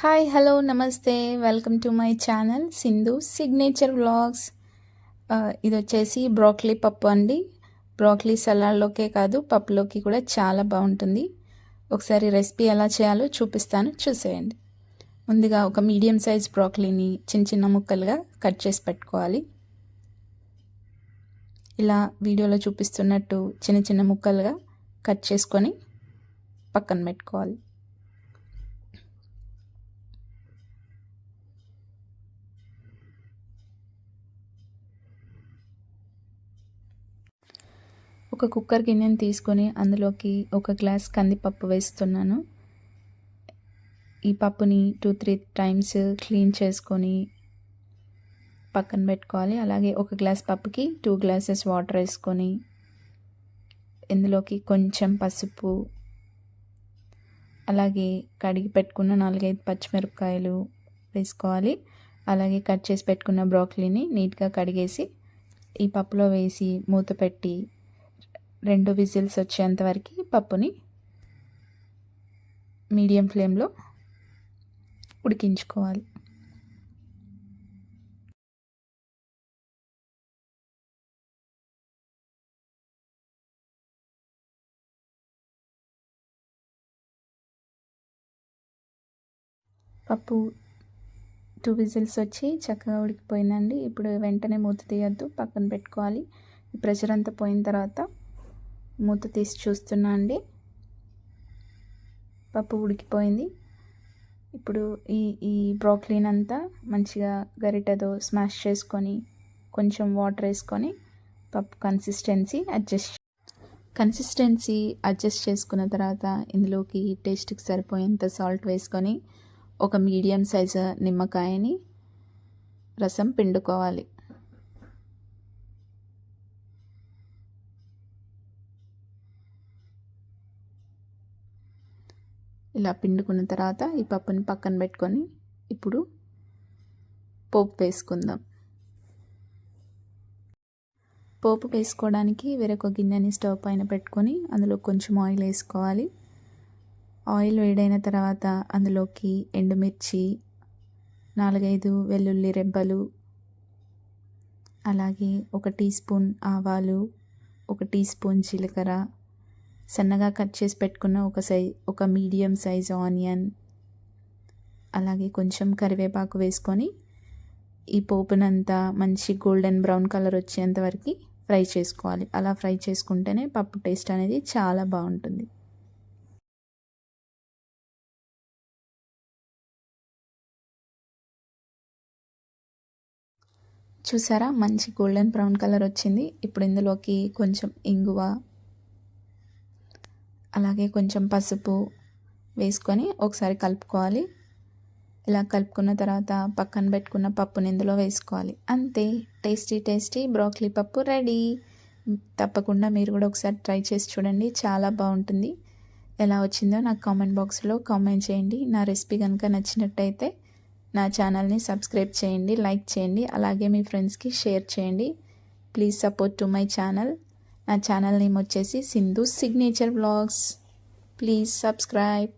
Hi hello నమస్తే welcome to my channel Sindhu signature vlogs. ఇది వచ్చేసి బ్రోకలీ పప్పు అండి. బ్రోకలీ సలాడ్లోకే కాదు పప్పులోకి కూడా చాలా బాగుంటుంది. ఒకసారి రెసిపీ ఎలా చేయాలో చూపిస్తాను, చూసేయండి. ముందుగా ఒక మీడియం సైజ్ బ్రోకలీని చిన్న చిన్న ముక్కలుగా కట్ చేసి పెట్టుకోవాలి. ఇలా వీడియోలో చూపిస్తున్నట్టు చిన్న చిన్న ముక్కలుగా కట్ చేసుకొని పక్కన పెట్టుకోవాలి. ఒక కుక్కర్ గిన్నెని తీసుకొని అందులోకి ఒక గ్లాస్ కందిపప్పు వేస్తున్నాను. ఈ పప్పుని 2-3 టైమ్స్ క్లీన్ చేసుకొని పక్కన పెట్టుకోవాలి. అలాగే ఒక గ్లాస్ పప్పుకి 2 గ్లాసెస్ వాటర్ వేసుకొని ఇందులోకి కొంచెం పసుపు, అలాగే కడిగి పెట్టుకున్న 4-5 పచ్చిమిరపకాయలు వేసుకోవాలి. అలాగే కట్ చేసి పెట్టుకున్న బ్రోకలీని నీట్గా కడిగేసి ఈ పప్పులో వేసి మూత పెట్టి 2 విజిల్స్ వచ్చేంత వరకు పప్పుని మీడియం ఫ్లేమ్లో ఉడికించుకోవాలి. పప్పు 2 విజిల్స్ వచ్చి చక్కగా ఉడికిపోయిందండి. ఇప్పుడు వెంటనే మూత తీయద్దు, పక్కన పెట్టుకోవాలి. ఈ ప్రెషర్ అంతా పోయిన తర్వాత మూత తీసి చూస్తున్నా అండి, పప్పు ఉడికిపోయింది. ఇప్పుడు ఈ బ్రోకలీని అంతా మంచిగా గరిటెతో స్మాష్ చేసుకొని కొంచెం వాటర్ వేసుకొని పప్పు కన్సిస్టెన్సీ అడ్జస్ట్ చేసుకున్న తర్వాత ఇందులోకి టేస్ట్కి సరిపోయేంత సాల్ట్ వేసుకొని ఒక మీడియం సైజు నిమ్మకాయని రసం పిండుకోవాలి. ఇలా పిండుకున్న తర్వాత ఈ పప్పుని పక్కన పెట్టుకొని ఇప్పుడు పోపు వేసుకుందాం. పోపు వేసుకోవడానికి వేరొక గిన్నెని స్టవ్ పైన పెట్టుకొని అందులో కొంచెం ఆయిల్ వేసుకోవాలి. ఆయిల్ వేడైన తర్వాత అందులోకి ఎండుమిర్చి, 4-5 వెల్లుల్లి రెబ్బలు, అలాగే 1 టీ స్పూన్ ఆవాలు, 1 టీ స్పూన్ జీలకర్ర, సన్నగా కట్ చేసి పెట్టుకున్న ఒక మీడియం సైజ్ ఆనియన్, అలాగే కొంచెం కరివేపాకు వేసుకొని ఈ పోపునంతా మంచి గోల్డెన్ బ్రౌన్ కలర్ వచ్చేంత వరకు ఫ్రై చేసుకోవాలి. అలా ఫ్రై చేసుకుంటేనే పప్పు టేస్ట్ అనేది చాలా బాగుంటుంది. చూసారా, మంచి గోల్డెన్ బ్రౌన్ కలర్ వచ్చింది. ఇప్పుడు ఇందులోకి కొంచెం ఇంగువ, అలాగే కొంచెం పసుపు వేసుకొని ఒకసారి కలుపుకోవాలి. ఇలా కలుపుకున్న తర్వాత పక్కన పెట్టుకున్న పప్పుని ఇందులో వేసుకోవాలి. అంతే, టేస్టీ బ్రోకలీ పప్పు రెడీ. తప్పకుండా మీరు కూడా ఒకసారి ట్రై చేసి చూడండి, చాలా బాగుంటుంది. ఎలా వచ్చిందో నాకు కామెంట్ బాక్స్లో కామెంట్ చేయండి. నా రెసిపీ కనుక నచ్చినట్టయితే నా ఛానల్ని సబ్స్క్రైబ్ చేయండి, లైక్ చేయండి, అలాగే మీ ఫ్రెండ్స్కి షేర్ చేయండి. Please support to my channel. నా ఛానల్ నేమ్ వచ్చేసి Sindhu signature vlogs. Please subscribe.